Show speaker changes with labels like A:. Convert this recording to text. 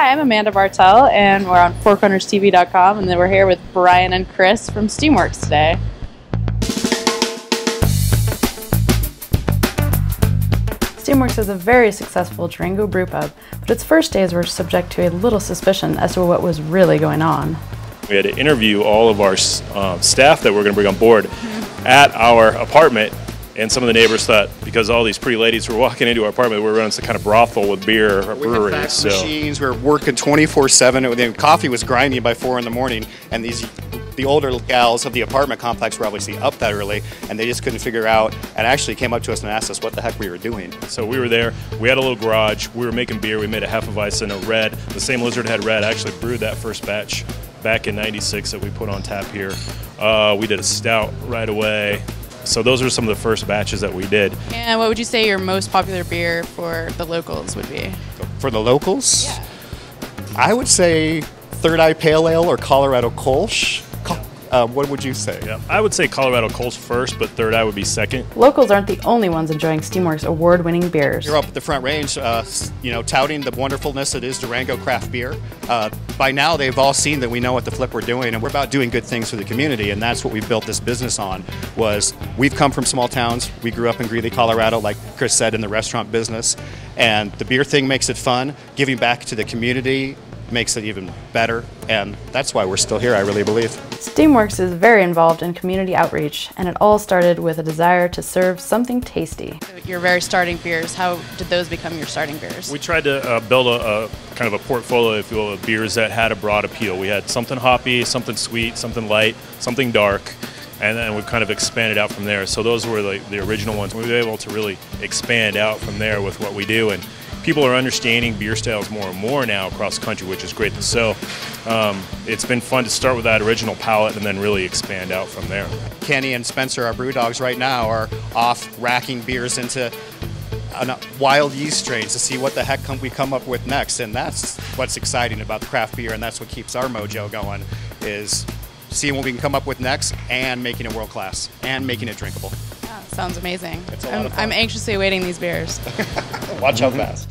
A: Hi, I'm Amanda Bartell, and we're on FourCornersTV.com, and then we're here with Brian and Chris from Steamworks today. Steamworks is a very successful Durango brew pub, but its first days were subject to a little suspicion as to what was really going on.
B: We had to interview all of our staff that we're going to bring on board at our apartment, and some of the neighbors thought, because all these pretty ladies were walking into our apartment, we were running some kind of brothel with beer or brewery.
C: We had fax machines, we were working 24/7. Coffee was grinding by 4 in the morning, and the older gals of the apartment complex were obviously up that early, and they just couldn't figure out, and actually came up to us and asked us what the heck we were doing.
B: So we were there, we had a little garage, we were making beer, we made a Hefeweizen, a red, the same Lizard Head Red. I actually brewed that first batch back in '96 that we put on tap here. We did a stout right away. So those are some of the first batches that we did.
A: And what would you say your most popular beer for the locals would be?
C: For the locals?
A: Yeah.
C: I would say Third Eye Pale Ale or Colorado Kolsch. What would you say?
B: Yeah, I would say Colorado Kolsch first, but Third Eye would be second.
A: Locals aren't the only ones enjoying Steamworks award-winning beers.
C: You're up at the Front Range, touting the wonderfulness that is Durango craft beer. By now, they've all seen that we know what the flip we're doing, and we're about doing good things for the community, and that's what we built this business on. Was we've come from small towns. We grew up in Greeley, Colorado, like Chris said, in the restaurant business, and the beer thing makes it fun. Giving back to the community makes it even better, and that's why we're still here, I really believe.
A: Steamworks is very involved in community outreach, and it all started with a desire to serve something tasty. Your very starting beers, how did those become your starting beers?
B: We tried to build a kind of a portfolio, if you will, of beers that had a broad appeal. We had something hoppy, something sweet, something light, something dark, and then we kind of expanded out from there. So those were the original ones. We were able to really expand out from there with what we do, and people are understanding beer styles more and more now across the country, which is great. So it's been fun to start with that original palette and then really expand out from there.
C: Kenny and Spencer, our brew dogs right now, are off racking beers into wild yeast strains to see what the heck we come up with next. And that's what's exciting about craft beer, and that's what keeps our mojo going, is seeing what we can come up with next and making it world class and making it drinkable.
A: Sounds amazing.
C: It's a lot of fun.
A: I'm anxiously awaiting these beers.
C: Watch how fast.